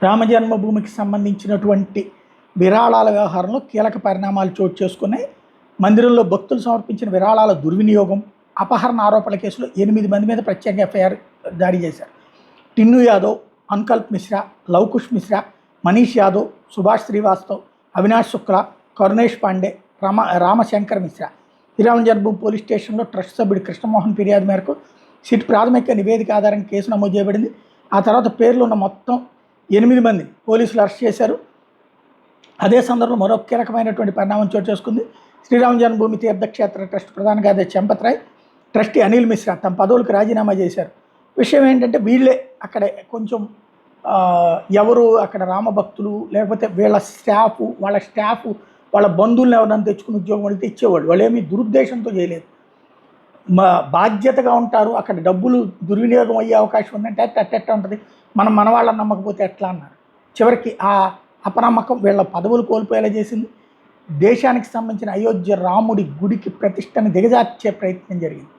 రామ జన్మభూమికి సంబంధించినటువంటి విరాళాల వ్యవహారంలో కీలక పరిణామాలు చోటు చేసుకున్నాయి. మందిరంలో భక్తులు సమర్పించిన విరాళాల దుర్వినియోగం, అపహరణ ఆరోపణల కేసులో 8 మంది మీద ప్రత్యేక ఎఫ్ఐఆర్ జారీ చేశారు. టిన్ను యాదవ్, అన్కల్ప్ మిశ్రా, లవకుష్ మిశ్రా, మనీష్ యాదవ్, సుభాష్ శ్రీవాస్తవ్, అవినాష్ శుక్లా, కరుణేష్ పాండే, రామశంకర్ మిశ్రా. శ్రీరామ జన్మభూమి పోలీస్ స్టేషన్లో ట్రస్ట్ సభ్యుడు కృష్ణమోహన్ ఫిర్యాదు మేరకు సిట్ ప్రాథమిక నివేదిక ఆధారంగా కేసు నమోదు చేయబడింది. ఆ తర్వాత పేర్లు ఉన్న మొత్తం 8 మందిని పోలీసులు అరెస్ట్ చేశారు. అదే సందర్భంలో మరొక కీలకమైనటువంటి పరిణామం చోటు చేసుకుంది. శ్రీరామ జన్మభూమి తీర్థక్షేత్ర ట్రస్ట్ ప్రధాన కార్యదర్శి చంపత్ రాయ్, ట్రస్టీ అనిల్ మిశ్రా తమ పదవులకు రాజీనామా చేశారు. విషయం ఏంటంటే వీళ్ళే అక్కడ కొంచెం ఎవరు అక్కడ రామభక్తులు లేకపోతే వీళ్ళ స్టాఫ్ వాళ్ళ బంధువులను ఎవరైనా తెచ్చుకుని ఉద్యోగం అడిగితే ఇచ్చేవాళ్ళు. వాళ్ళు ఏమీ దురుద్దేశంతో చేయలేదు, బాధ్యతగా ఉంటారు. అక్కడ డబ్బులు దుర్వినియోగం అయ్యే అవకాశం ఉందంటే అట్టెట్ట ఉంటుంది, మన వాళ్ళని నమ్మకపోతే ఎట్లా అన్నారు. చివరికి ఆ అపనమ్మకం వీళ్ళ పదవులు కోల్పోయేలా చేసింది. దేశానికి సంబంధించిన అయోధ్య రాముడి గుడికి ప్రతిష్టని దిగజార్చే ప్రయత్నం జరిగింది.